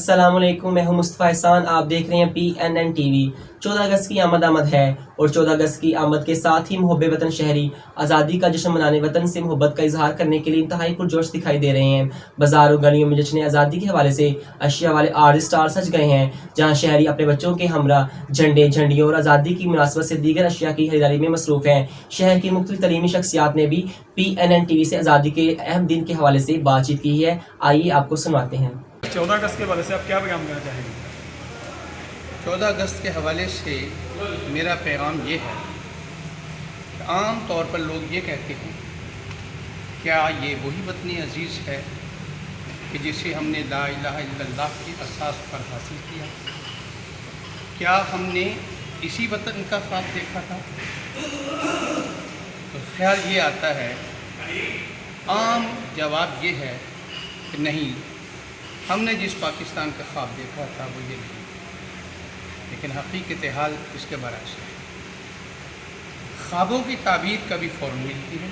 السلام علیکم، میں ہوں مصطفیٰ احسان، آپ دیکھ رہے ہیں PNN ٹی وی۔ 14 اگست کی آمد ہے اور 14 اگست کی آمد کے ساتھ ہی محب وطن شہری آزادی کا جشن منانے، وطن سے محبت کا اظہار کرنے کے لیے انتہائی پرجوش دکھائی دے رہے ہیں۔ بازاروں گلیوں میں جشن آزادی کے حوالے سے اشیاء والے آرٹ اسٹال سج گئے ہیں، جہاں شہری اپنے بچوں کے ہمراہ جھنڈے، جھنڈیوں اور آزادی کی مناسبت سے دیگر اشیاء کی خریداری میں مصروف ہیں۔ شہر کی مختلف تعلیمی شخصیات نے بھی PNN ٹی وی سے آزادی کے اہم دن کے حوالے سے بات چیت کی ہے، آئیے آپ کو سنواتے ہیں۔ 14 اگست کے حوالے سے آپ کیا پیغام دینا چاہیں گے؟ 14 اگست کے حوالے سے میرا پیغام یہ ہے کہ عام طور پر لوگ یہ کہتے ہیں کیا یہ وہی وطن عزیز ہے کہ جسے ہم نے لا الہ الا اللہ کی اساس پر حاصل کیا؟ کیا ہم نے اسی وطن کا خواب دیکھا تھا؟ تو خیال یہ آتا ہے، عام جواب یہ ہے کہ نہیں، ہم نے جس پاکستان کا خواب دیکھا تھا وہ یہ نہیں، لیکن حقیقت حال اس کے برعکس ہے۔ خوابوں کی تعبیر کبھی فوراً ملتی ہے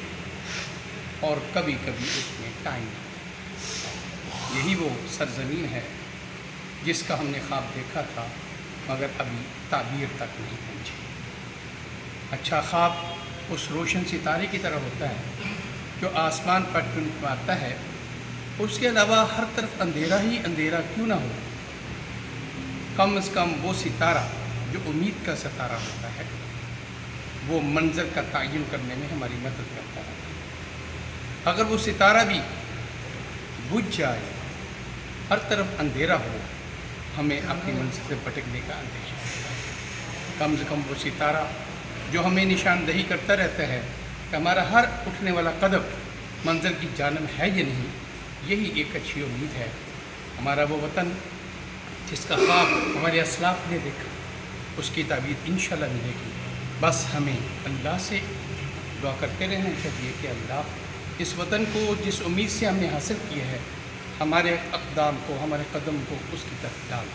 اور کبھی کبھی اس میں ٹائم لگتا ہے۔ یہی وہ سرزمین ہے جس کا ہم نے خواب دیکھا تھا مگر ابھی تعبیر تک نہیں پہنچی۔ اچھا خواب اس روشن ستارے کی طرح ہوتا ہے جو آسمان پر ٹمٹماتا ہے، اس کے علاوہ ہر طرف اندھیرا ہی اندھیرا کیوں نہ ہو، کم از کم وہ ستارہ جو امید کا ستارہ ہوتا ہے وہ منظر کا تعین کرنے میں ہماری مدد کرتا ہے۔ اگر وہ ستارہ بھی بجھ جائے، ہر طرف اندھیرا ہو، ہمیں اپنی منزل سے بھٹکنے کا اندیشہ ہوتا ہے۔ کم از کم وہ ستارہ جو ہمیں نشاندہی کرتا رہتا ہے کہ ہمارا ہر اٹھنے والا قدم منزل کی جانب ہے یا نہیں، یہی ایک اچھی امید ہے۔ ہمارا وہ وطن جس کا خواب ہمارے اسلاف نے دیکھا، اس کی تعبیر انشاءاللہ ملے گی۔ بس ہمیں اللہ سے دعا کرتے رہنا چاہیے کہ اللہ اس وطن کو جس امید سے ہم نے حاصل کیا ہے، ہمارے اقدام کو، ہمارے قدم کو اس کی طرف ڈال۔